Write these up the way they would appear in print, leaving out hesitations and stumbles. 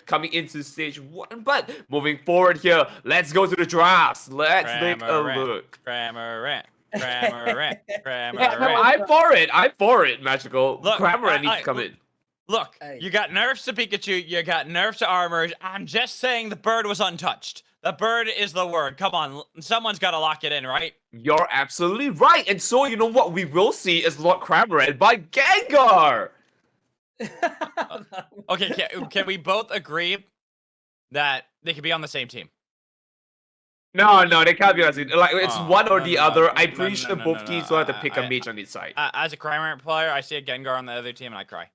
coming into stage 1. But moving forward here, let's go to the drafts. Let's take a look. Cramorant. Yeah, I'm for it, Magical. Look, Cramorant needs to come in. Look, Hey. you got nerfs to Pikachu, you got nerfs to armor. I'm just saying the bird was untouched. The bird is the word. Come on, someone's got to lock it in, right? You're absolutely right. And so, you know what we will see is Lord Cramorant by Gengar. Okay, can we both agree that they could be on the same team? No, they can't be on the same. Like, it's one or the other. no, I'm pretty sure both teams will have to pick a mage on each side. As a Cramorant player, I see a Gengar on the other team and I cry.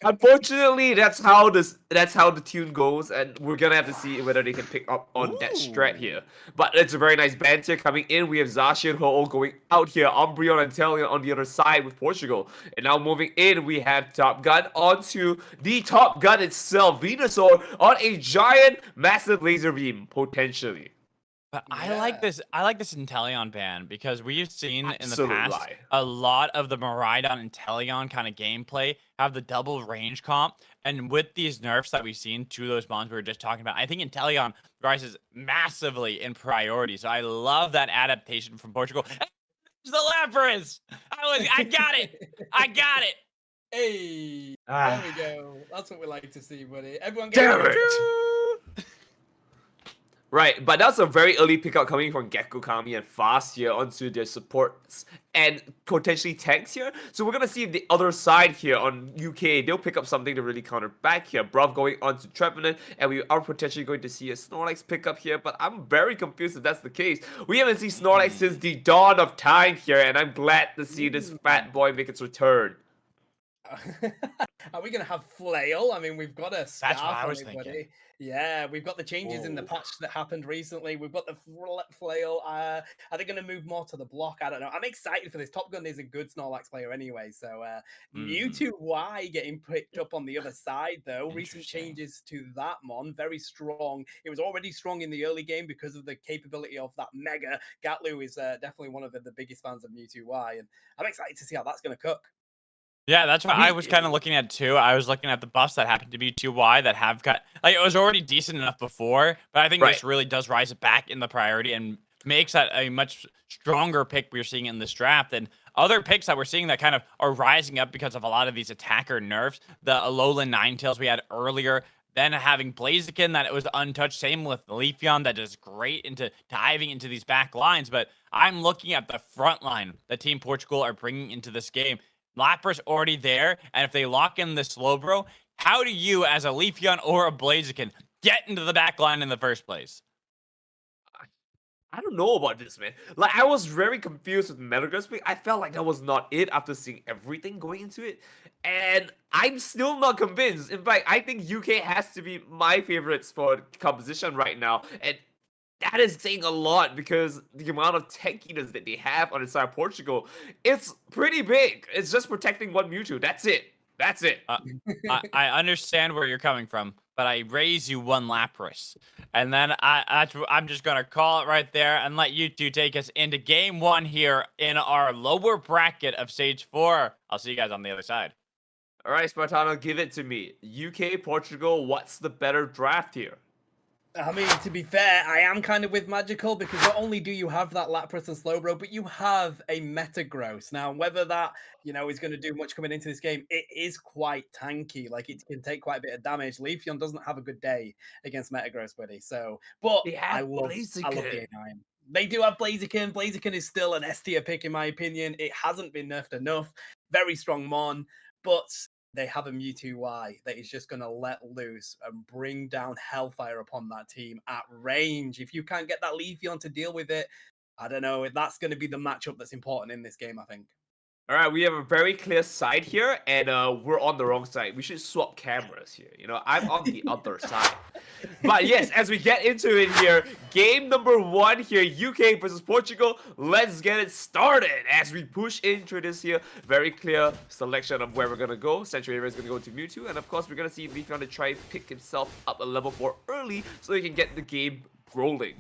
Unfortunately, that's how the tune goes, and we're gonna have to see whether they can pick up on that strat here. But it's a very nice banter coming in. We have Zacian Ho going out here, Umbreon and Inteleon on the other side with Portugal. And now moving in, we have Top Gun onto the Top Gun itself, Venusaur on a giant, massive laser beam potentially. But I like this Inteleon ban because we've seen in the Absolute past lie. a lot of the Miraidon Inteleon kind of gameplay have the double range comp. And with these nerfs that we've seen to those mons we were just talking about, I think Inteleon rises massively in priority. So I love that adaptation from Portugal. It's the Lapras! I got it! I got it! Hey, there we go. That's what we like to see, buddy. Everyone Damn get it! Right, but that's a very early pickup coming from Gekko, Kami, and Fast here onto their supports and potentially tanks here. So we're going to see the other side here on UK. They'll pick up something to really counter back here. Bruv going on to Trevenant, and we are potentially going to see a Snorlax pickup here, but I'm very confused if that's the case. We haven't seen Snorlax since the dawn of time here, and I'm glad to see this fat boy make its return. Are we gonna have Flail? I mean, we've got a scarf. That's what I was on it, thinking. buddy. Yeah, we've got the changes in the patch that happened recently. We've got the Flail. Are they going to move more to the block? I don't know. I'm excited for this. Top Gun is a good Snorlax player anyway. So Mewtwo Y getting picked up on the other side, though. Recent changes to that mon. Very strong. It was already strong in the early game because of the capability of that Mega. Gatlu is definitely one of the biggest fans of Mewtwo Y. And I'm excited to see how that's going to cook. Yeah, that's what I was kind of looking at too. I was looking at the buffs that happen to be 2Y that have got, like, it was already decent enough before, but I think this really does rise it back in the priority and makes that a much stronger pick we're seeing in this draft. And other picks that we're seeing that kind of are rising up because of a lot of these attacker nerfs, the Alolan Ninetales we had earlier, then having Blaziken that it was untouched, same with Leafeon that is great into diving into these back lines. But I'm looking at the front line that Team Portugal are bringing into this game. Lapras already there, and if they lock in the Slowbro, how do you, as a Leafeon or a Blaziken, get into the back line in the first place? I don't know about this, man. Like, I was very confused with Metagross pick. I felt like that was not it after seeing everything going into it. And I'm still not convinced. In fact, I think UK has to be my favorites for composition right now. And that is saying a lot because the amount of tankiness that they have on the side of Portugal, it's pretty big. It's just protecting one Mewtwo. That's it. That's it. I understand where you're coming from, but I raise you one Lapras. And then I'm just going to call it right there and let you two take us into game 1 here in our lower bracket of stage 4. I'll see you guys on the other side. All right, Spartano, give it to me. UK, Portugal, what's the better draft here? I mean, to be fair, I am kind of with Magical because not only do you have that Lapras and Slowbro, but you have a Metagross. Now, whether that, is going to do much coming into this game, it is quite tanky. Like, it can take quite a bit of damage. Leafeon doesn't have a good day against Metagross, buddy. So, but I love the A9. They do have Blaziken. Blaziken is still an S tier pick, in my opinion. It hasn't been nerfed enough. Very strong mon, but they have a Mewtwo Y that is just going to let loose and bring down hellfire upon that team at range. If you can't get that Leafeon to deal with it, I don't know. That's going to be the matchup that's important in this game, I think. All right, we have a very clear side here, and we're on the wrong side. We should swap cameras here. I'm on the other side. But yes, as we get into it here, game number 1 here, UK versus Portugal. Let's get it started as we push into this here. Very clear selection of where we're going to go. Central Area is going to go to Mewtwo, and of course, we're going to see Leafeon to try and pick himself up a level 4 early so he can get the game rolling.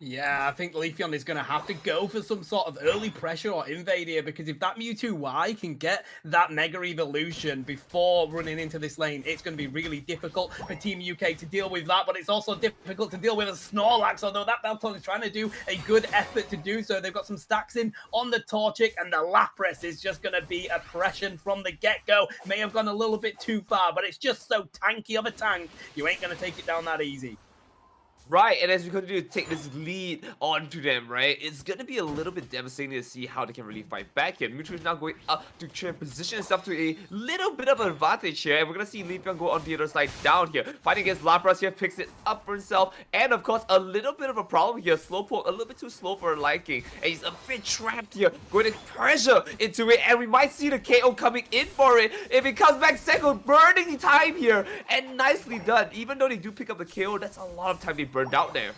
Yeah, I think Leafeon is going to have to go for some sort of early pressure or invade here, because if that Mewtwo Y can get that Mega Evolution before running into this lane, it's going to be really difficult for Team UK to deal with that, but it's also difficult to deal with a Snorlax, although that Belton is trying to do a good effort to do so. They've got some stacks in on the Torchic, and the Lapras is just going to be oppression from the get-go. May have gone a little bit too far, but it's just so tanky of a tank, you ain't going to take it down that easy. Right, and as we continue to take this lead onto them, right, it's going to be a little bit devastating to see how they can really fight back here. Mewtwo is now going up to try and position himself to a little bit of an advantage here, and we're going to see Leafeon go on the other side down here. Fighting against Lapras here, picks it up for himself, and of course, a little bit of a problem here. Slowpoke, a little bit too slow for her liking, and he's a bit trapped here, going to pressure into it, and we might see the KO coming in for it. If it comes back second, burning time here, and nicely done. Even though they do pick up the KO, that's a lot of time they burned out there.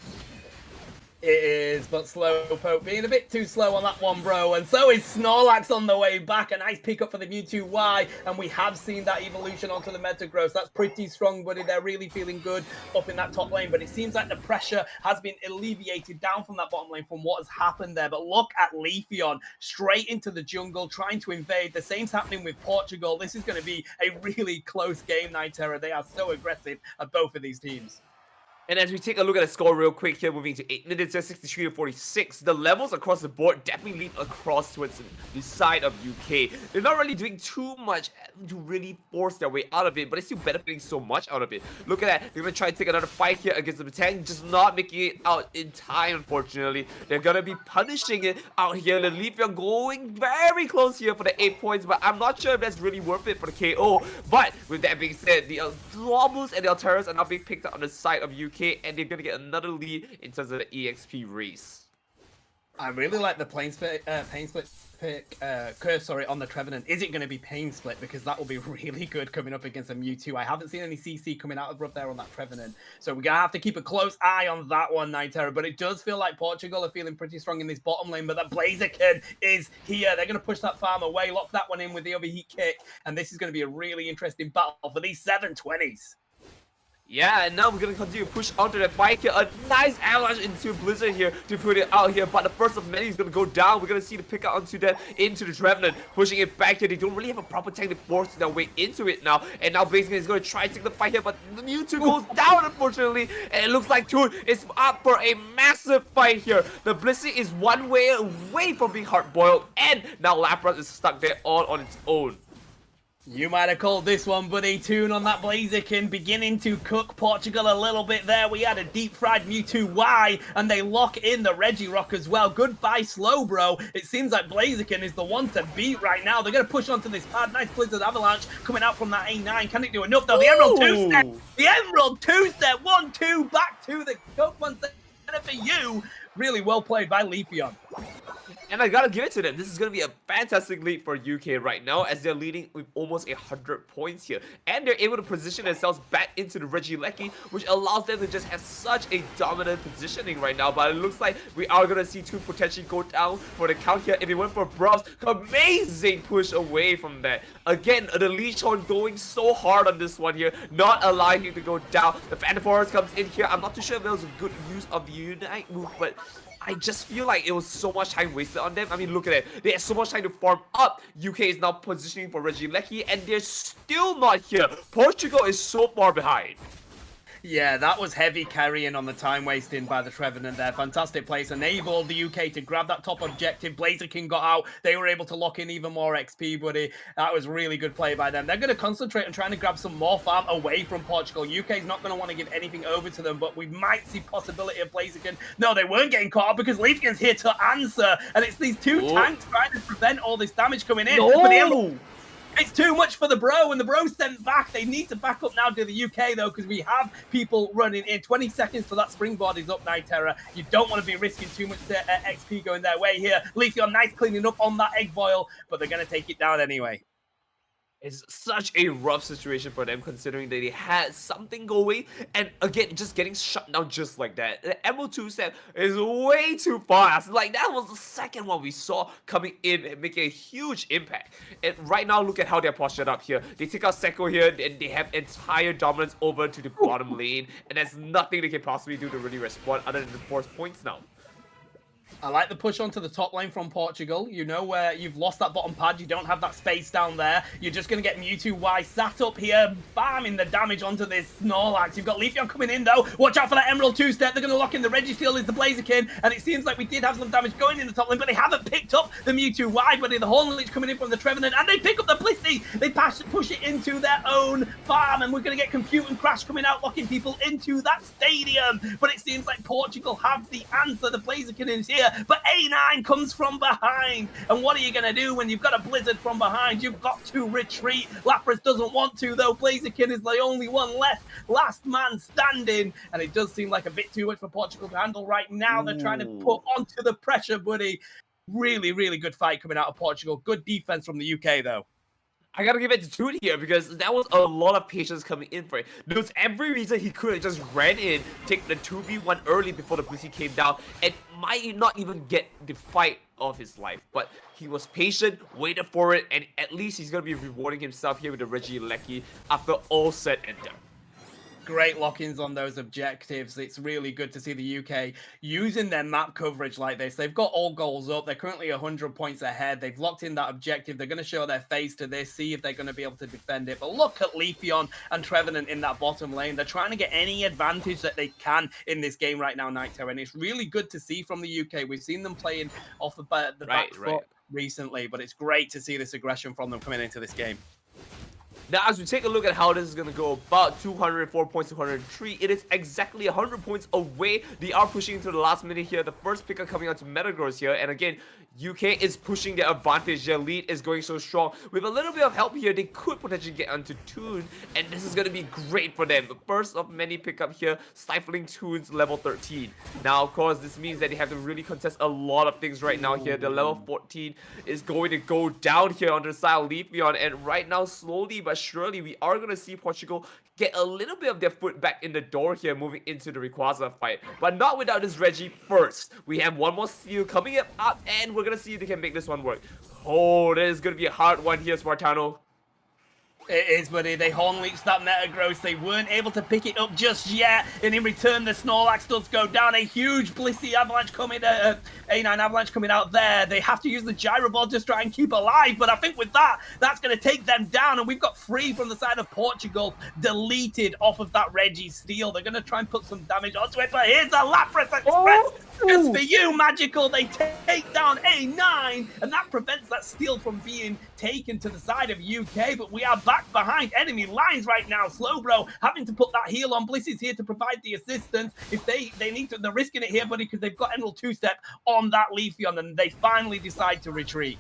It is, but Slowpoke being a bit too slow on that one, bro. And so is Snorlax on the way back. A nice pick up for the Mewtwo Y. And we have seen that evolution onto the Metagross. That's pretty strong, buddy. They're really feeling good up in that top lane. But it seems like the pressure has been alleviated down from that bottom lane from what has happened there. But look at Leafeon straight into the jungle, trying to invade. The same's happening with Portugal. This is going to be a really close game, Nitera. They are so aggressive at both of these teams. And as we take a look at the score real quick here, moving to 8 minutes, 63 to 46, the levels across the board definitely lean across towards the side of UK. They're not really doing too much to really force their way out of it, but they're still benefiting so much out of it. Look at that. They're going to try to take another fight here against the Batang, just not making it out in time, unfortunately. They're going to be punishing it out here. The Leafeon going very close here for the 8 points, but I'm not sure if that's really worth it for the KO. But with that being said, the Lobos and the Alteras are now being picked up on the side of UK, and they're gonna get another lead in terms of the EXP race. I really like the pain split pick, curse, on the Trevenant. Is it going to be pain split? Because that will be really good coming up against a Mewtwo. I haven't seen any CC coming out of there on that Trevenant, so we're going to have to keep a close eye on that one, Nitera. But it does feel like Portugal are feeling pretty strong in this bottom lane, but that Blaziken is here. They're going to push that farm away, lock that one in with the overheat kick, and this is going to be a really interesting battle for these 720s. Yeah, and now we're gonna continue to push onto that bike here. A nice avalanche into Blizzard here to put it out here, but the first of many is gonna go down. We're gonna see the pick out onto that, into the Trevenant, pushing it back here. They don't really have a proper tank to force their way into it now, and now basically is gonna try to take the fight here, but the Mewtwo goes down, unfortunately, and it looks like Toon is up for a massive fight here. The Blissey is one way away from being hard-boiled, and now Lapras is stuck there all on its own. You might have called this one, buddy. Toon on that Blaziken, beginning to cook Portugal a little bit there. We had a deep-fried Mewtwo Y, and they lock in the Regirock as well. Goodbye, Slowbro. It seems like Blaziken is the one to beat right now. They're going to push onto this pad. Nice Blizzard Avalanche coming out from that A9. Can it do enough, though? The Emerald two-step! The Emerald two-step! 1-2 back to the Pokemon Center for you. Really well played by Leafeon. And I gotta give it to them. This is gonna be a fantastic lead for UK right now, as they're leading with almost 100 points here. And they're able to position themselves back into the Regieleki, which allows them to just have such a dominant positioning right now. But it looks like we are gonna see Toon potentially go down for the count here. If he went for Brubs, amazing push away from that. Again, the Leech Horn going so hard on this one here, not allowing him to go down. The Phantom Forest comes in here. I'm not too sure if that was a good use of the Unite move, but I just feel like it was so much time wasted on them. I mean, look at it. They had so much time to farm up. UK is now positioning for Regieleki, and they're still not here. Portugal is so far behind. Yeah, that was heavy carrying on the time wasting by the Trevenant there. Fantastic place. Enabled the UK to grab that top objective. Blaziken got out. They were able to lock in even more XP, buddy. That was really good play by them. They're going to concentrate on trying to grab some more farm away from Portugal. UK's not going to want to give anything over to them, but we might see possibility of Blaziken. No, they weren't getting caught up because Leafeon's here to answer. And it's these two tanks trying to prevent all this damage coming in. No! It's too much for the Bro, and the Bro sent back. They need to back up now to the UK, though, because we have people running in. 20 seconds till that springboard is up, Nitera. You don't want to be risking too much XP going their way here. Leafeon, nice cleaning up on that egg boil, but they're going to take it down anyway. It's such a rough situation for them, considering that they had something going, and again, just getting shut down just like that. The MO2 set is way too fast. Like, that was the second one we saw coming in and making a huge impact. And right now, look at how they're postured up here. They take out Seko here, and they have entire dominance over to the bottom lane, and there's nothing they can possibly do to really respond other than the 4 points now. I like the push onto the top lane from Portugal. You know where you've lost that bottom pad. You don't have that space down there. You're just going to get Mewtwo Y sat up here, farming the damage onto this Snorlax. You've got Leafeon coming in, though. Watch out for that Emerald two-step. They're going to lock in the Registeel is the Blaziken. And it seems like we did have some damage going in the top lane, but they haven't picked up the Mewtwo Y. But the Horn Leech coming in from the Trevenant, and they pick up the Blissey. They push it into their own farm, and we're going to get Compute and Crash coming out, locking people into that stadium. But it seems like Portugal have the answer. The Blaziken is here. But A9 comes from behind. And what are you going to do when you've got a Blizzard from behind? You've got to retreat. Lapras doesn't want to, though. Blaziken is the only one left. Last man standing. And it does seem like a bit too much for Portugal to handle right now. They're trying to put onto the pressure, buddy. Really, really good fight coming out of Portugal. Good defense from the UK, though. I gotta give it to Toon here because that was a lot of patience coming in for it. There was every reason he could have just ran in, take the 2v1 early before the Blissey came down, and might not even get the fight of his life. But he was patient, waited for it, and at least he's gonna be rewarding himself here with the Regieleki after all said and done. Great lock-ins on those objectives. It's really good to see the UK using their map coverage like this. They've got all goals up. They're currently 100 points ahead. They've locked in that objective. They're going to show their face to this, see if they're going to be able to defend it. But look at Leafeon and Trevenant in that bottom lane. They're trying to get any advantage that they can in this game right now, Nightterra. And it's really good to see from the UK. We've seen them playing off the back foot recently, but it's great to see this aggression from them coming into this game. Now, as we take a look at how this is going to go, about 204 points to 103, it is exactly 100 points away. They are pushing into the last minute here. The first picker coming onto Metagross here. And again, UK is pushing their advantage. Their lead is going so strong. With a little bit of help here, they could potentially get onto Toon. And this is going to be great for them. The first of many pickup here, stifling Toon's level 13. Now, of course, this means that they have to really contest a lot of things right now here. The level 14 is going to go down here on the side of Leafeon. And right now, slowly but surely, we are going to see Portugal get a little bit of their foot back in the door here, moving into the Rayquaza fight. But not without this Reggie first. We have one more steal coming up, and we're going to see if they can make this one work. Oh, this is going to be a hard one here, Spartano. It is, buddy. They Horn Leech that Metagross. They weren't able to pick it up just yet. And in return, the Snorlax does go down. A huge Blissey avalanche coming, A9 avalanche coming out there. They have to use the Gyro Ball just to try and keep alive. But I think with that, that's going to take them down. And we've got 3 from the side of Portugal deleted off of that Registeel. They're going to try and put some damage onto it. But here's a Lapras Express. Just for you, Magical. They take down A9. And that prevents that steal from being taken to the side of UK. But we are back behind enemy lines right now. Slowbro having to put that heal on. Bliss is here to provide the assistance. If they need to, they're risking it here, buddy, because they've got Emerald two-step on that Leafeon, and they finally decide to retreat.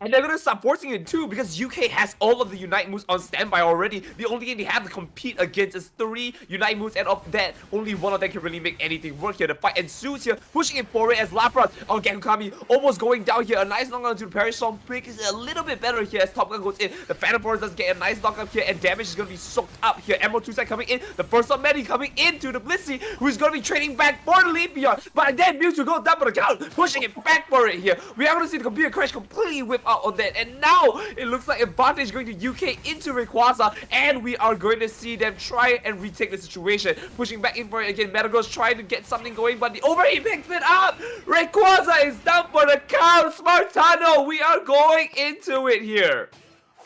And they're going to start forcing it too, because UK has all of the Unite moves on standby already. The only thing they have to compete against is 3 Unite moves, and of that, only one of them can really make anything work here. The fight ensues here, pushing it forward as Lapras on Gekukami almost going down here. A nice knock onto the Parasol Break is a little bit better here as Top Gun goes in. The Phantom Force does get a nice knock up here, and damage is going to be soaked up here. Emerald 2-side coming in, the first of many coming into the Blissey, who's going to be trading back for the Leafeon. But then Mewtwo goes down for the count, pushing it back for it here. We are going to see the computer crash completely whip out on that, and now it looks like advantage going to UK into Rayquaza, and we are going to see them try and retake the situation. Pushing back in for it again. Metagross trying to get something going, but the overheat picks it up. Rayquaza is down for the count. Spartano, we are going into it here.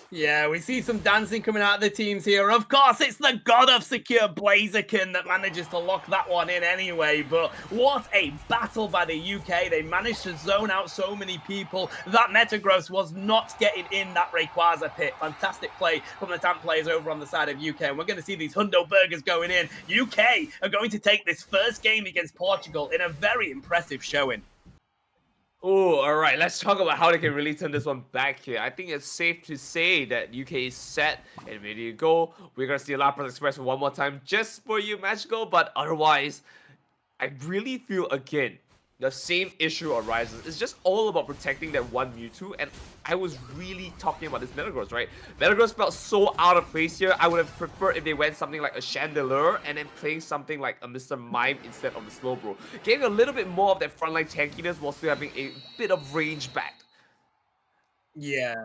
Yeah, we see some dancing coming out of the teams here. Of course, it's the god of secure Blaziken that manages to lock that one in anyway. But what a battle by the UK. They managed to zone out so many people. That Metagross was not getting in that Rayquaza pit. Fantastic play from the tank players over on the side of UK. And we're going to see these Hundo Burgers going in. UK are going to take this first game against Portugal in a very impressive showing. Oh, all right. Let's talk about how they can really turn this one back here. I think it's safe to say that UK is set and ready to go. We're going to see Lapras Express one more time just for you, Magical. But otherwise, I really feel, again, the same issue arises. It's just all about protecting that one Mewtwo, and I was really talking about this Metagross, right? Metagross felt so out of place here. I would have preferred if they went something like a Chandelier and then playing something like a Mr. Mime instead of the Slowbro. Getting a little bit more of that frontline tankiness while still having a bit of range back. Yeah.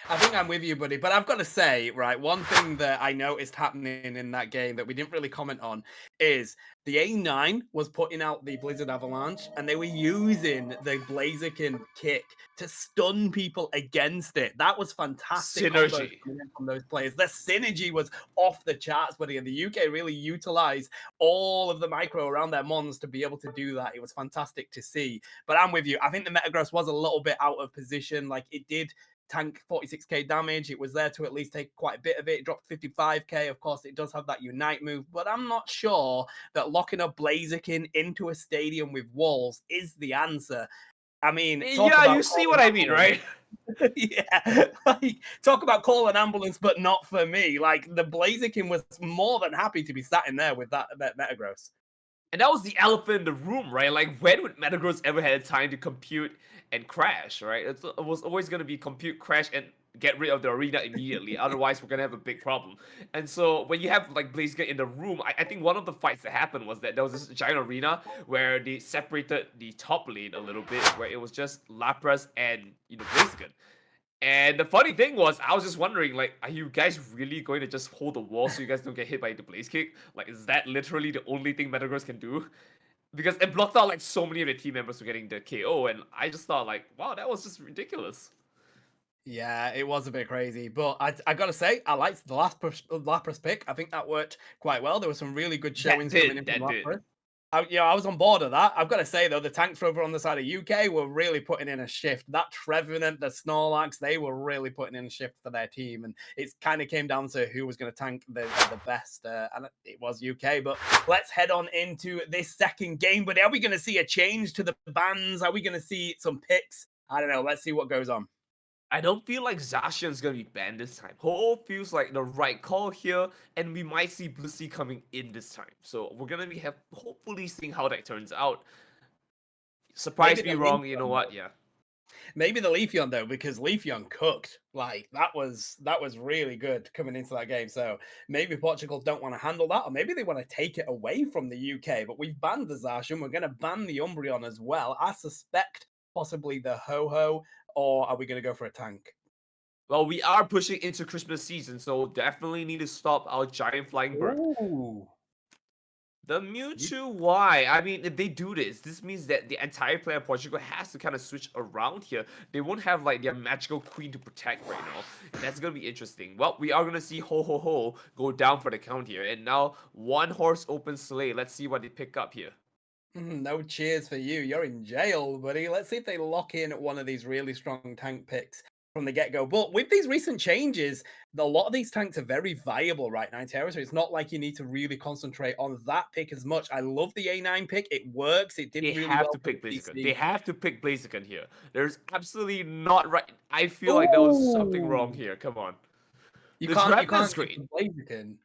I think I'm with you, buddy. But I've got to say, right, one thing that I noticed happening in that game that we didn't really comment on is the A9 was putting out the Blizzard Avalanche, and they were using the Blaziken kick to stun people against it. That was fantastic combos Synergy. coming in from those players. The synergy was off the charts, buddy, and the UK really utilized all of the micro around their mons to be able to do that. It was fantastic to see. But I'm with you. I think the Metagross was a little bit out of position. Like, it did tank 46k damage. It was there to at least take quite a bit of it. It dropped 55k. Of course, it does have that Unite move, but I'm not sure that locking a Blaziken into a stadium with walls is the answer. I mean, talk Yeah, about you see calling what I mean, ambulance. right? Yeah, like, talk about call an ambulance, but not for me. Like, the Blaziken was more than happy to be sat in there with that Metagross. And that was the elephant in the room, right? Like, when would Metagross ever had time to compute and crash, right? It was always going to be compute, crash, and get rid of the arena immediately. Otherwise, we're going to have a big problem. And so, when you have, like, Blaziken in the room, I think one of the fights that happened was that there was this giant arena where they separated the top lane a little bit, where it was just Lapras and, Blaziken. And the funny thing was, I was just wondering, like, are you guys really going to just hold the wall so you guys don't get hit by the Blaze Kick? Like, is that literally the only thing Metagross can do? Because it blocked out, like, so many of the team members from getting the KO, and I just thought, like, wow, that was just ridiculous. Yeah, it was a bit crazy, but I gotta say, I liked the Lapras pick. I think that worked quite well. There were some really good showings coming in from That did. Lapras. I was on board of that. I've got to say though, the tanks over on the side of UK were really putting in a shift. That Trevenant, the Snorlax, they were really putting in a shift for their team, and it kind of came down to who was going to tank the best, and it was UK. But let's head on into this second game. But are we going to see a change to the bans? Are we going to see some picks? I don't know. Let's see what goes on. I don't feel like Zacian's gonna be banned this time. Ho feels like the right call here, and we might see Blissey coming in this time. So we're gonna be hopefully seeing how that turns out. Surprise Maybe me the wrong, you know Leafeon, what? though. Yeah. Maybe the Leafeon though, because Leafeon cooked. Like that was really good coming into that game. So maybe Portugal don't want to handle that, or maybe they want to take it away from the UK. But we've banned the Zacian. We're going to ban the Umbreon as well. I suspect possibly the Ho-Ho, or are we going to go for a tank? Well, we are pushing into Christmas season, so definitely need to stop our giant flying bird. Ooh. The Mewtwo, why? I mean, if they do this, this means that the entire player Portugal has to kind of switch around here. They won't have like their magical queen to protect right now. And that's gonna be interesting. Well, we are gonna see Ho Ho Ho go down for the count here. And now one horse open sleigh. Let's see what they pick up here. No cheers for you. You're in jail, buddy. Let's see if they lock in one of these really strong tank picks from the get go. But with these recent changes, a lot of these tanks are very viable right now in Terra. So it's not like you need to really concentrate on that pick as much. I love the A9 pick. It works. It did They really have well to for pick the Blaziken. They CC. have to pick Blaziken here. There's absolutely not right. I feel like there was something wrong Ooh. here. Come on. You The can't you Trevenant's can't skip great. the Blaziken.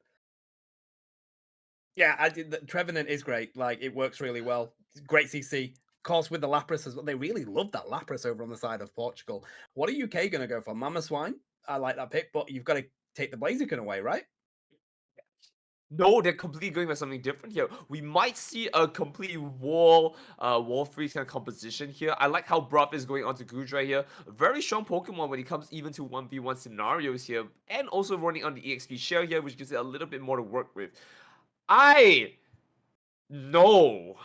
Yeah, I did. The Trevenant is great. Like it works really well. Great CC. Of course, with the Lapras as well. They really love that Lapras over on the side of Portugal. What are UK going to go for? Mama Swine. I like that pick, but you've got to take the Blaziken away, right? No, they're completely going for something different here. We might see a complete wall freeze kind of composition here. I like how Bruff is going onto Gudra here. Very strong Pokemon when it comes even to 1v1 scenarios here. And also running on the EXP share here, which gives it a little bit more to work with. No.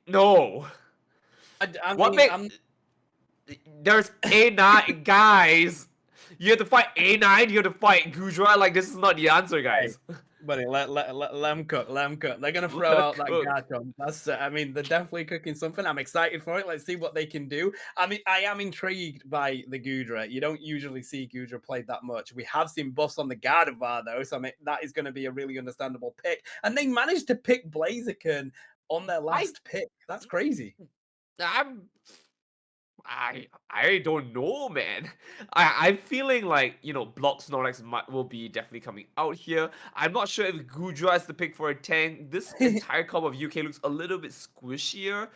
No. I What mean, make... There's A9, guys. You have to fight A9, you have to fight Gudra. Like, this is not the answer, hey, guys. buddy, let them cook, let them cook. They're gonna throw Let out that cook. Garchomp. That's, I mean, they're definitely cooking something. I'm excited for it. Let's see what they can do. I mean, I am intrigued by the Gudra. You don't usually see Gudra played that much. We have seen buffs on the Gardevoir though, so I mean, that is going to be a really understandable pick. And they managed to pick Blaziken on their last pick. That's crazy. I'm I don't know, man. I'm feeling like, Block Snorlax will be definitely coming out here. I'm not sure if Gudra is the pick for a tank. This entire combo of UK looks a little bit squishier.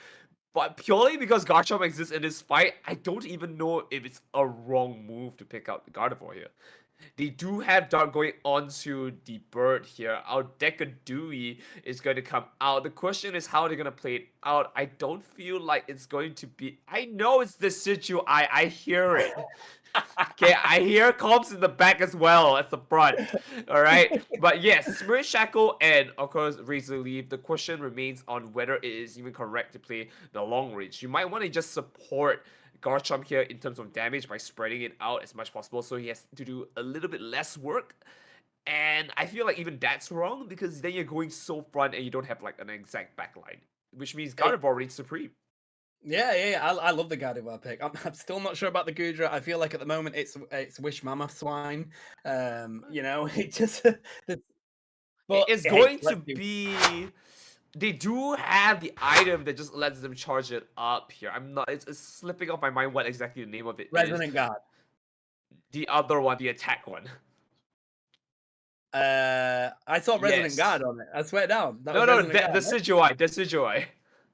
But purely because Garchomp exists in this fight, I don't even know if it's a wrong move to pick out the Gardevoir here. They do have Dart going onto the bird here. Our Decadui is going to come out. The question is how they're going to play it out. I don't feel like it's going to be... I know it's the Situ. I hear it. Okay, I hear comps in the back as well as the front. All right, but yes, Spirit Shackle and of course Razor Leaf. The question remains on whether it is even correct to play the long range. You might want to just support Garchomp here in terms of damage by spreading it out as much as possible, so he has to do a little bit less work. And I feel like even that's wrong because then you're going so front and you don't have like an exact backline, which means Gardevoir reigns supreme. Yeah. I love the Gardevoir pick. I'm still not sure about the Gudra. I feel like at the moment it's Wish Mama Swine. You know, it just. But It's hey, going to let's do be. They do have the item that just lets them charge it up here. I'm not. It's slipping off my mind what exactly the name of it is. Resonant Guard. The other one, the attack one. I saw Resonant Yes. Guard on it. I swear down. That No, was no, Resonant Guard, the right? Decidueye, Decidueye.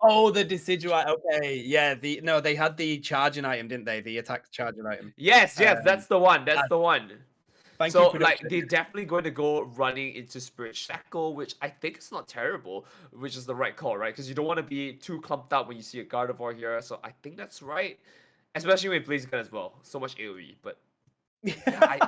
Oh, the Decidueye. Okay, yeah. No, they had the charging item, didn't they? The attack charging item. Yes, yes, Um, that's the one. That's the one. Thank you, So, like, production. they're definitely going to go running into Spirit Shackle, which I think is not terrible, which is the right call, right? Because you don't want to be too clumped up when you see a Gardevoir here. So I think that's right, especially when he plays gun as well. So much AoE, but yeah,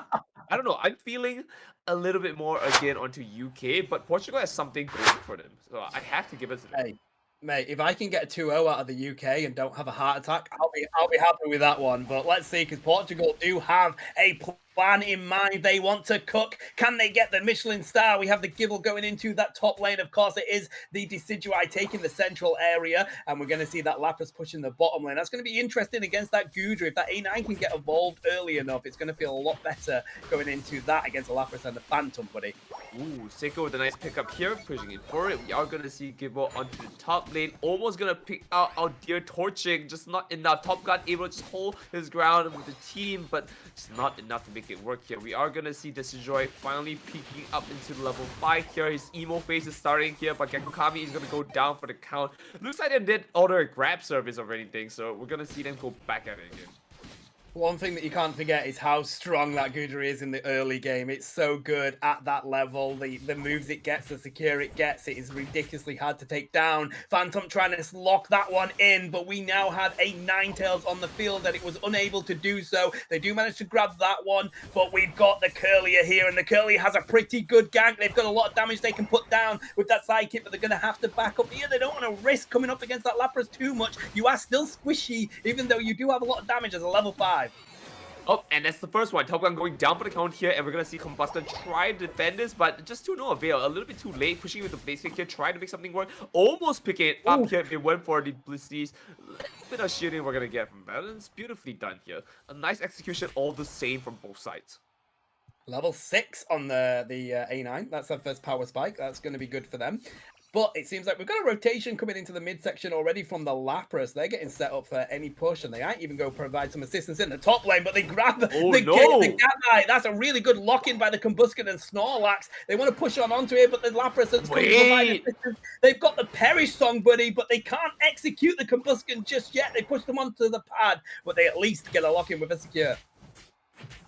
I don't know. I'm feeling a little bit more again onto UK, but Portugal has something going for them, so I have to give it to them. Hey, mate, if I can get a 2-0 out of the UK and don't have a heart attack, I'll be happy with that one. But let's see, because Portugal do have a plan in mind. They want to cook. Can they get the Michelin star? We have the Gibble going into that top lane. Of course, it is the Decidueye taking the central area, and we're going to see that Lapras pushing the bottom lane. That's going to be interesting against that Gudra. If that A9 can get evolved early enough, it's going to feel a lot better going into that against a Lapras and the Phantom, buddy. Ooh, Seiko with a nice pickup here, pushing it for it. We are going to see Gibbo onto the top lane. Almost going to pick out our dear Torchic. Just not enough. Top Gun able to just hold his ground with the team, but it's not enough to make it work here. We are going to see Decidueye finally peeking up into level 5 here. His emo phase is starting here, but Gekukami is going to go down for the count. Looks like they did order a grab service or anything, so we're going to see them go back at it again. One thing that you can't forget is how strong that Gudra is in the early game. It's so good at that level. The moves it gets, the secure it gets, it is ridiculously hard to take down. Phantom trying to lock that one in, but we now have a Ninetales on the field that it was unable to do so. They do manage to grab that one, but we've got the Curlier here, and the Curlier has a pretty good gank. They've got a lot of damage they can put down with that sidekick, but they're going to have to back up here. They don't want to risk coming up against that Lapras too much. You are still squishy, even though you do have a lot of damage as a level 5. Oh, and that's the first one. Top Gun going down for the count here, and we're going to see Combustion try to defend this, but just to no avail. A little bit too late, pushing with the base pick here, trying to make something work. Almost picking it up here. They went for the Blissey's. Bit of shooting we're going to get from that. It's beautifully done here. A nice execution, all the same from both sides. Level 6 on the A9. That's their first power spike. That's going to be good for them. But it seems like we've got a rotation coming into the midsection already from the Lapras. They're getting set up for any push, and they might even go provide some assistance in the top lane, but they grab the Gamai. That's a really good lock-in by the Combusken and Snorlax. They want to push onto it, but the Lapras are going to provide assistance. They've got the Perish Song, buddy, but they can't execute the Combusken just yet. They push them onto the pad, but they at least get a lock-in with a secure.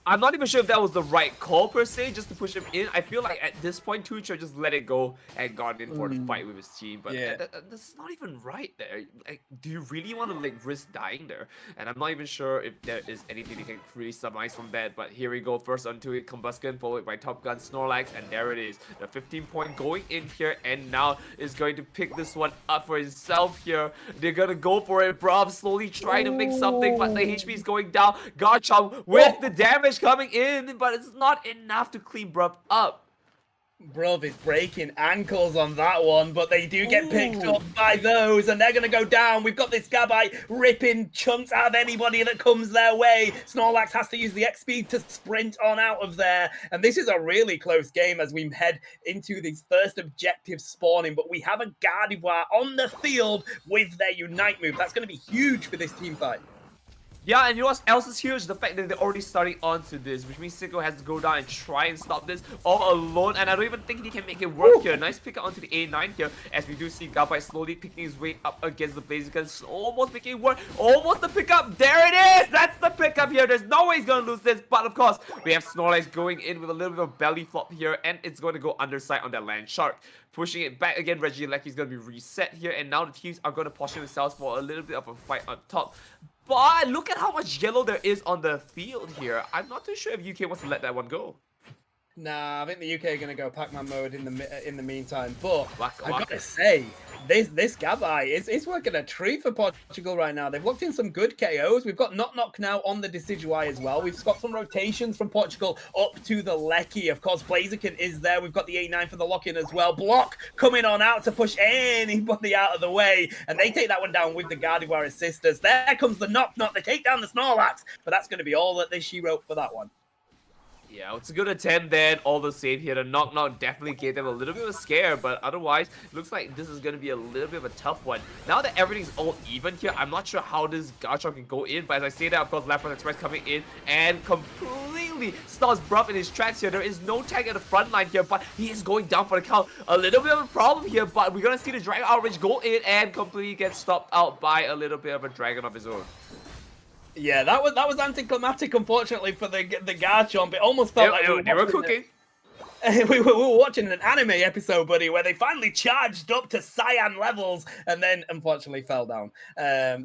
I'm not even sure if that was the right call per se, just to push him in. I feel like at this point, Tucho just let it go and gone in for the fight with his team. But Yeah. that's not even right there. Like, do you really want to like risk dying there? And I'm not even sure if there is anything you can really surmise from that. But here we go, first onto it, Combusken followed by Top Gun, Snorlax, and there it is. The 15-point going in here, and now is going to pick this one up for himself here. They're gonna go for it. Braum slowly trying to make something, but the HP is going down. Garchomp with the damage coming in, but it's not enough to clean Bruv up. Bruv is breaking ankles on that one, but they do get picked up by those, and they're going to go down. We've got this Gabite ripping chunks out of anybody that comes their way. Snorlax has to use the X-Speed to sprint on out of there, and this is a really close game as we head into these first objective spawning, but we have a Gardevoir on the field with their Unite move. That's going to be huge for this team fight. Yeah, and you know what else is huge? The fact that they're already starting onto this, which means Sicko has to go down and try and stop this all alone, and I don't even think he can make it work here. Nice pick up onto the A9 here, as we do see Gabite slowly picking his way up against the Blaziken, almost making it work, almost the pickup, there it is! That's the pickup here, there's no way he's gonna lose this, but of course, we have Snorlax going in with a little bit of belly flop here, and it's going to go underside on that Land Shark. Pushing it back again, Regieleki's gonna be reset here, and now the teams are gonna posture themselves for a little bit of a fight on top. But look at how much yellow there is on the field here. I'm not too sure if UK wants to let that one go. Nah, I think the UK are going to go Pac-Man mode in the meantime. But Waka, I waka. gotta say, this Gabai is working a treat for Portugal right now. They've locked in some good KOs. We've got Knock Knock now on the Decidueye as well. We've got some rotations from Portugal up to the Lecky. Of course, Blaziken is there. We've got the A9 for the lock-in as well. Block coming on out to push anybody out of the way. And they take that one down with the Gardevoir assisters. There comes the Knock Knock. They take down the Snorlax. But that's going to be all that she wrote for that one. Yeah, it's a good attempt then, all the same here. The Knock Knock definitely gave them a little bit of a scare, but otherwise, it looks like this is going to be a little bit of a tough one. Now that everything's all even here, I'm not sure how this Garchomp can go in, but as I say that, of course, Lapras Express coming in and completely stops Bruff in his tracks here. There is no tag at the front line here, but he is going down for the count. A little bit of a problem here, but we're going to see the Dragon Outrage go in and completely get stopped out by a little bit of a Dragon of his own. Yeah, that was anticlimactic, unfortunately, for the Garchomp. It almost felt like they were cooking. We were watching an anime episode, buddy, where they finally charged up to Cyan levels and then unfortunately fell down.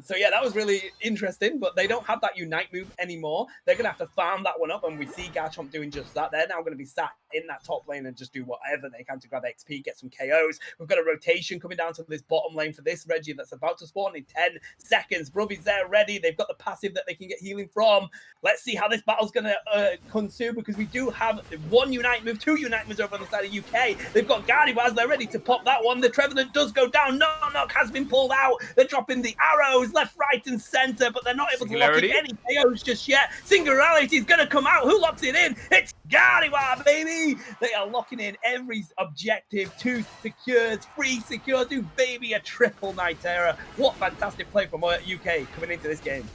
So yeah, that was really interesting, but they don't have that Unite move anymore. They're going to have to farm that one up, and we see Garchomp doing just that. They're now going to be sat in that top lane and just do whatever they can to grab XP, get some KOs. We've got a rotation coming down to this bottom lane for this Reggie that's about to spawn in 10 seconds. Brubby's there ready. They've got the passive that they can get healing from. Let's see how this battle's going to consume, because we do have one Unite move, two Unite moves over on the side of UK. They've got Gardevoir, they're ready to pop that one. The Trevenant does go down. Knock Knock has been pulled out. They're dropping the arrows left, right, and center, but they're not able to lock in any KOs just yet. Singularity is going to come out. Who locks it in? It's Gardevoir, baby! They are locking in every objective. 2 secures, 3 secures. Ooh, baby, a triple Nitera. What fantastic play from UK coming into this game.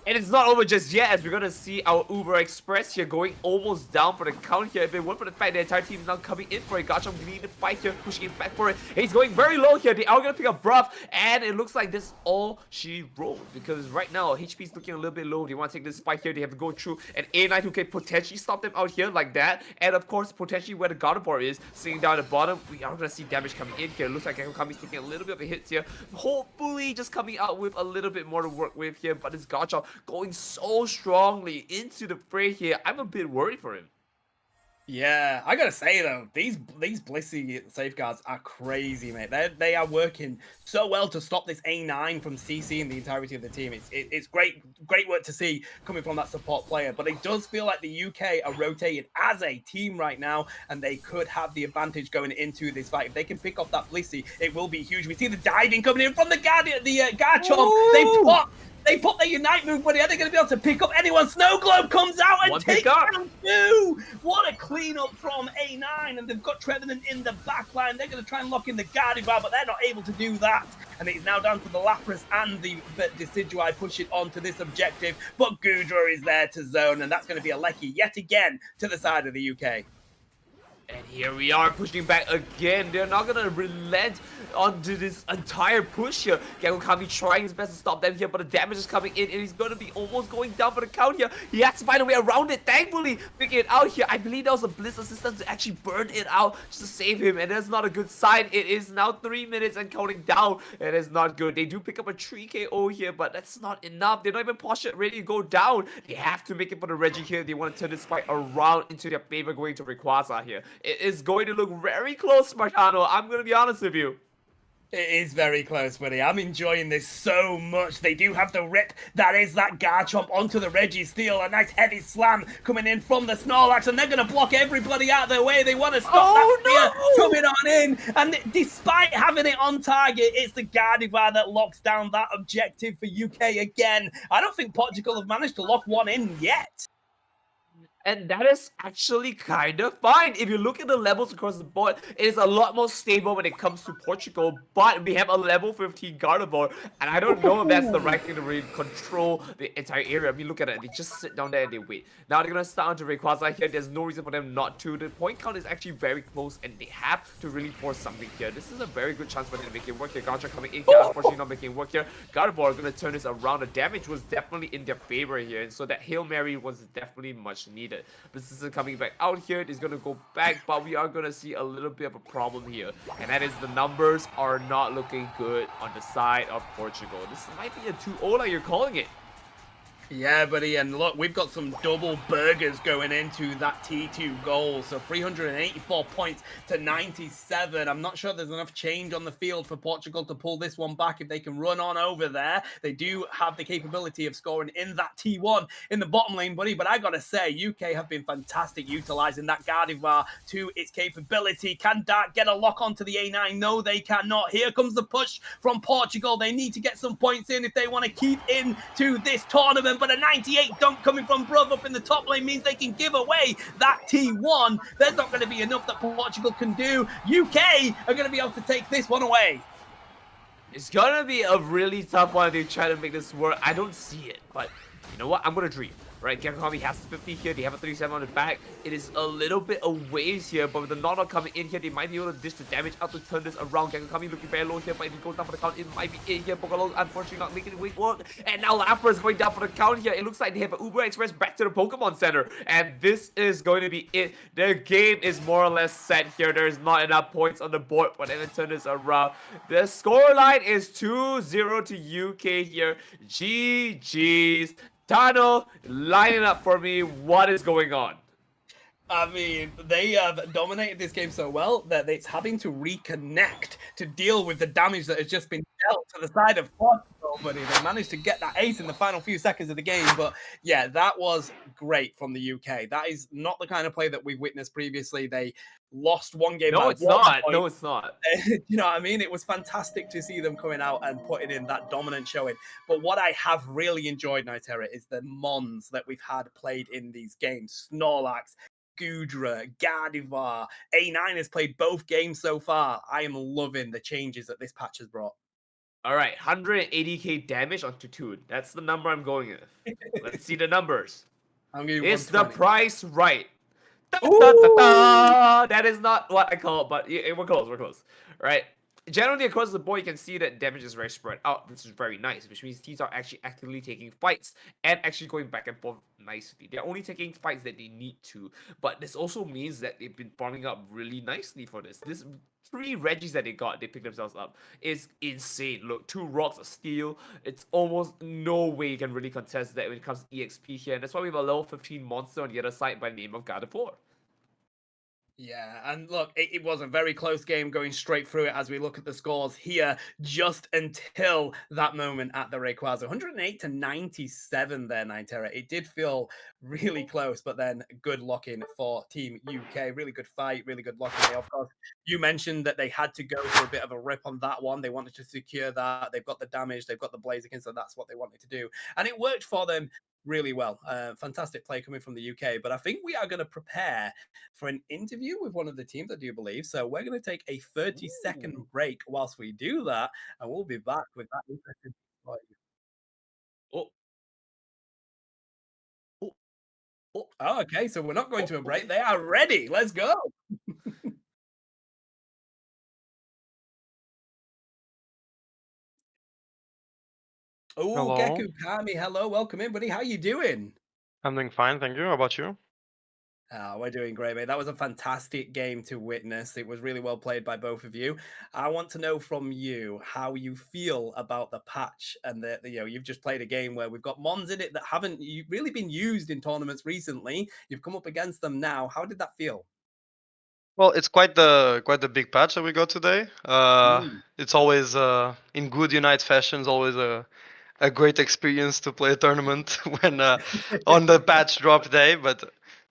And it's not over just yet, as we're going to see our Uber Express here going almost down for the count here. If it weren't for the fact the entire team is now coming in for it, Garchomp needing to fight here, pushing it back for it. And he's going very low here. They are going to pick up Bruff, and it looks like this is all she wrote, because right now HP is looking a little bit low. They want to take this fight here. They have to go through an A9 who can potentially stop them out here like that. And of course, potentially where the Gardevoir is, sitting down at the bottom, we are going to see damage coming in here. It looks like Gekko is taking a little bit of a hit here. Hopefully, just coming out with a little bit more to work with here. But this Garchomp going so strongly into the fray here. I'm a bit worried for him. Yeah, I gotta say though, these Blissey safeguards are crazy, mate. They are working so well to stop this A9 from CCing the entirety of the team. It's great work to see coming from that support player. But it does feel like the UK are rotated as a team right now, and they could have the advantage going into this fight. If they can pick off that Blissey, it will be huge. We see the diving coming in from the Garchomp. They put their Unite move, buddy. Are they going to be able to pick up anyone? Snow Globe comes out and takes down 2. What a cleanup from A9. And they've got Trevenant in the back line. They're going to try and lock in the Gardevoir, but they're not able to do that. And it's now down to the Lapras and the Decidueye push it on to this objective. But Goodra is there to zone, and that's going to be a Lecky yet again to the side of the UK. And here we are pushing back again. They're not gonna relent onto this entire push here. Gekko trying his best to stop them here, but the damage is coming in, and he's gonna be almost going down for the count here. He has to find a way around it. Thankfully, picking it out here. I believe that was a Blitz assistant to actually burn it out just to save him, and that's not a good sign. It is now 3 minutes and counting down. It is not good. They do pick up a 3 KO here, but that's not enough. They're not even postured ready to go down. They have to make it for the Reggie here. They want to turn this fight around into their favor, going to Rayquaza here. It is going to look very close, Marcano. I'm going to be honest with you. It is very close, buddy. I'm enjoying this so much. They do have the rip. That is that Garchomp onto the Reggie Steel. A nice heavy slam coming in from the Snorlax, and they're going to block everybody out of their way. They want to stop that spear coming on in. And despite having it on target, it's the Gardevoir that locks down that objective for UK again. I don't think Portugal have managed to lock one in yet. And that is actually kind of fine. If you look at the levels across the board, it is a lot more stable when it comes to Portugal, but we have a level 15 Gardevoir, and I don't know if that's the right thing to really control the entire area. I mean, look at it. They just sit down there and they wait. Now they're going to start onto Rayquaza here. There's no reason for them not to. The point count is actually very close, and they have to really force something here. This is a very good chance for them to make it work here. Gotcha coming in here, unfortunately not making it work here. Gardevoir are going to turn this around. The damage was definitely in their favor here, and so that Hail Mary was definitely much needed. But this is coming back out here. He's going to go back, but we are going to see a little bit of a problem here. And that is the numbers are not looking good on the side of Portugal. This might be a 2-0 like you're calling it. Yeah, buddy, and look, we've got some double burgers going into that T2 goal. So 384 points to 97. I'm not sure there's enough change on the field for Portugal to pull this one back if they can run on over there. They do have the capability of scoring in that T1 in the bottom lane, buddy. But I gotta say, UK have been fantastic utilizing that Gardevoir to its capability. Can Dart get a lock onto the A9? No, they cannot. Here comes the push from Portugal. They need to get some points in if they want to keep into this tournament. But a 98 dunk coming from Bruv up in the top lane means they can give away that T1. There's not going to be enough that Portugal can do. UK are going to be able to take this one away. It's gonna be a really tough one if they try to make this work. I don't see it, but you know what? I'm gonna dream. Right, Gekkohami has 50 here. They have a 37 on the back. It is a little bit a ways here, but with the Nana coming in here, they might be able to dish the damage out to turn this around. Gekkohami looking very low here, but if he goes down for the count, it might be in here. Pokalo unfortunately not making it work. And now Lapra is going down for the count here. It looks like they have an Uber Express back to the Pokemon Center. And this is going to be it. Their game is more or less set here. There's not enough points on the board, but then turn this around. The scoreline is 2-0 to UK here. GG's. Tano, line it up for me. What is going on? I mean, they have dominated this game so well that it's having to reconnect to deal with the damage that has just been dealt to the side of Portugal, buddy. They managed to get that ace in the final few seconds of the game, but yeah, that was great from the UK. That is not the kind of play that we've witnessed previously. They lost one game. No, it's not. No, it's not. You know what I mean? It was fantastic to see them coming out and putting in that dominant showing. But what I have really enjoyed, Nitera, is the Mons that we've had played in these games. Snorlax, Gudra, Gardevoir, A9 has played both games so far. I am loving the changes that this patch has brought. All right, 180k damage on Tutoon. That's the number I'm going with. Let's see the numbers. I'm giving Is the 120. price right? Da, da, da, da. That is not what I call it, but we're close. We're close. All right. Generally, across the board, you can see that damage is very spread out, which is very nice, which means teams are actually actively taking fights and actually going back and forth nicely. They're only taking fights that they need to, but this also means that they've been farming up really nicely for this. This 3 Reggies that they picked themselves up, is insane. Look, 2 rocks of steel. It's almost no way you can really contest that when it comes to EXP here, and that's why we have a level 15 monster on the other side by the name of Gardevoir. Yeah, and look, it was a very close game going straight through it as we look at the scores here, just until that moment at the Rayquaza. 108 to 97 there, Ninetera. It did feel really close, but then good lock-in for Team UK. Really good fight, really good lock-in. Of course, you mentioned that they had to go for a bit of a rip on that one. They wanted to secure that. They've got the damage, they've got the Blaziken, so that's what they wanted to do. And it worked for them really well. Fantastic play coming from the UK. But I think we are going to prepare for an interview with one of the teams, I do believe. So we're going to take a 30-second break whilst we do that, and we'll be back with that interesting for you. Oh. Oh. Oh. Oh, okay, so we're not going to a break. They are ready. Let's go. Oh, Hello. Geku Kami, hello, welcome in, buddy. How you doing? I'm doing fine, thank you. How about you? We're doing great, mate. That was a fantastic game to witness. It was really well played by both of you. I want to know from you how you feel about the patch and you've just played a game where we've got Mons in it that haven't really been used in tournaments recently. You've come up against them now. How did that feel? Well, it's quite the big patch that we got today. It's always in good Unite fashion. It's always a great experience to play a tournament when on the patch drop day, but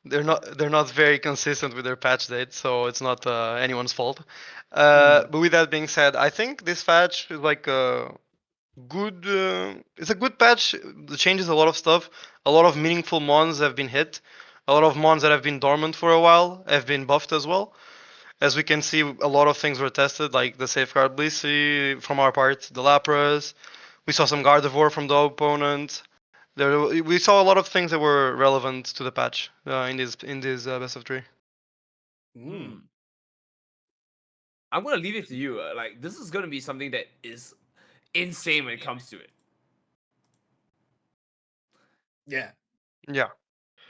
they're not very consistent with their patch date, so it's not anyone's fault. But with that being said, I think this patch is like good. It's a good patch. It changes a lot of stuff. A lot of meaningful mons have been hit. A lot of mons that have been dormant for a while have been buffed as well. As we can see, a lot of things were tested, like the Safeguard Blissey from our part, the Lapras. We saw some Gardevoir from the opponent. We saw a lot of things that were relevant to the patch in this best of three. Mm. I'm gonna leave it to you. Like this is gonna be something that is insane when it comes to it. Yeah. Yeah.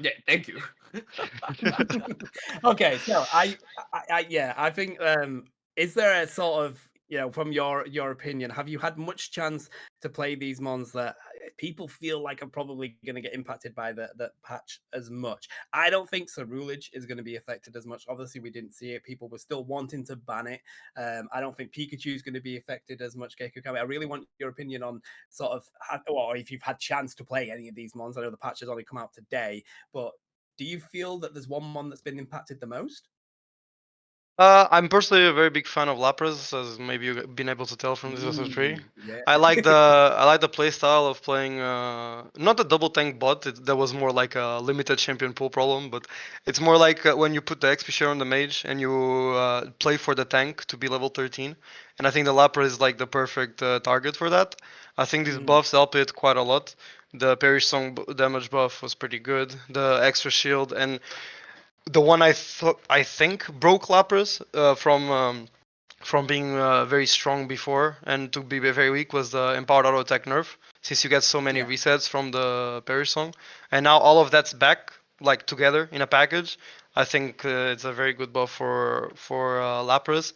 Yeah, thank you. Okay, so yeah, I think is there a sort of, from your opinion, have you had much chance to play these mons that people feel like are probably going to get impacted by the patch as much? I don't think Cerulege is going to be affected as much. Obviously, we didn't see it. People were still wanting to ban it. I don't think Pikachu is going to be affected as much. Gekukami, I really want your opinion on sort of, or if you've had chance to play any of these mons. I know the patch has only come out today, but do you feel that there's one that's been impacted the most? I'm personally a very big fan of Lapras, as maybe you've been able to tell from this episode three. Yeah. I like the play style of playing not the double tank bot. That was more like a limited champion pool problem, but it's more like when you put the XP share on the mage and you play for the tank to be level 13. And I think the Lapras is like the perfect target for that. I think these buffs help it quite a lot. The Perish Song damage buff was pretty good. The extra shield and the one I think broke Lapras from being very strong before and to be very weak was the empowered auto attack nerf. Since you get so many Yeah. resets from the Perish Song, and now all of that's back like together in a package. I think it's a very good buff for Lapras.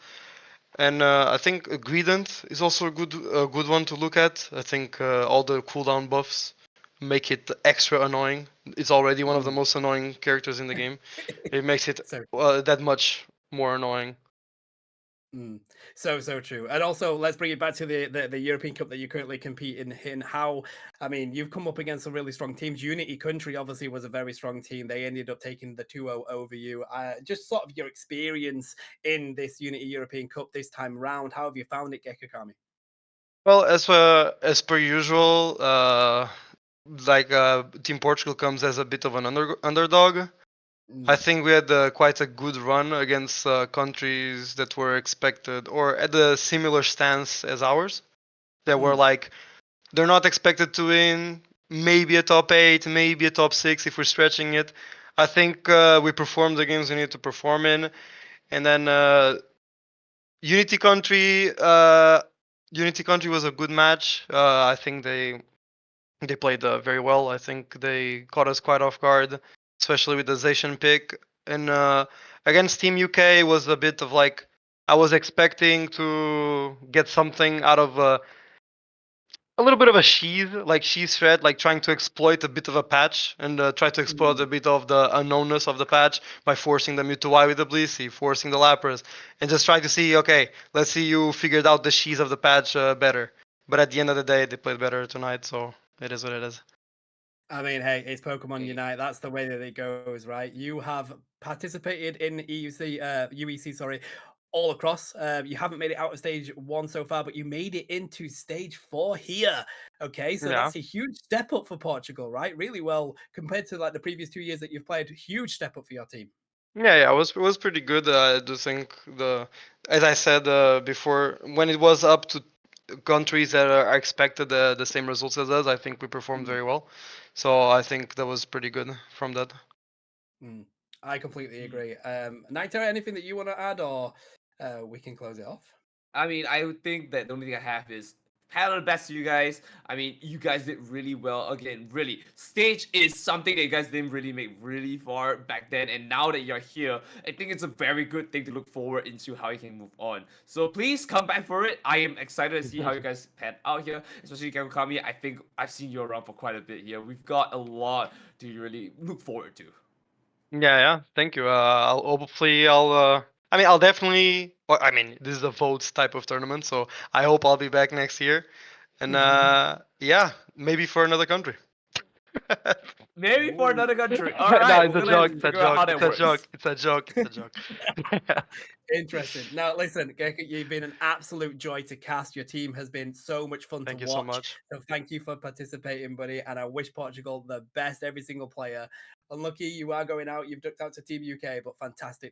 And I think Greedent is also a good one to look at. I think all the cooldown buffs make it extra annoying. It's already one of the Mm. most annoying characters in the game. It makes it So that much more annoying. mm. So true. And also, let's bring it back to the European Cup that you currently compete in. How, I mean, you've come up against some really strong teams. Unity Country obviously was a very strong team. They ended up taking the 2-0 over you. Just sort of your experience in this Unity European Cup this time round. How have you found it, Gekukami? Well, as per usual, Team Portugal comes as a bit of an underdog. I Mm. think we had quite a good run against countries that were expected or at a similar stance as ours. That were Mm. like they're not expected to win. Maybe a top 8, maybe a top 6 if we're stretching it. I think we performed the games we need to perform in, and then Unity Country. Unity Country was a good match. I think they played very well. I think they caught us quite off guard, especially with the Zacian pick. And against Team UK was a bit of like I was expecting to get something out of a little bit of a sheath thread, like trying to exploit a bit of a patch and try to exploit a Mm. bit of the unknownness of the patch by forcing the Mewtwo with the Blissey, forcing the Lapras, and just try to see, okay, let's see you figured out the sheath of the patch better. But at the end of the day, they played better tonight, so it is what it is. I mean, hey, it's Pokemon Hey. Unite. That's the way that it goes, right? You have participated in UEC, sorry, all across. You haven't made it out of stage 1 so far, but you made it into stage 4 here. Okay, so Yeah. that's a huge step up for Portugal, right? Really well compared to like the previous 2 years that you've played. Huge step up for your team. Yeah, it was pretty good. I do think as I said before, when it was up to countries that are expected the same results as us, I think we performed Mm, very well. So I think that was pretty good from that. mm. I completely Mm. agree. Naito, anything that you want to add, or we can close it off? I mean, I would think that the only thing I have is hat on the best to you guys. I mean, you guys did really well. Again, really, stage is something that you guys didn't really make really far back then, and now that you're here, I think it's a very good thing to look forward into how you can move on. So please come back for it. I am excited to see how you guys pan out here, especially Kami. I think I've seen you around for quite a bit here. We've got a lot to really look forward to. Yeah. Thank you. I'll definitely. Well, I mean, this is a votes type of tournament, so I hope I'll be back next year. And yeah, maybe for another country. Maybe for another country. All No, right, it's we're a gonna joke. It's a figure out how joke. that It's a works. joke. It's a joke. It's a joke. Interesting. Now, listen, Gecko, you've been an absolute joy to cast. Your team has been so much fun Thank to you so watch. much. So thank you for participating, buddy. And I wish Portugal the best, every single player. Unlucky you are going out. You've ducked out to Team UK, but fantastic.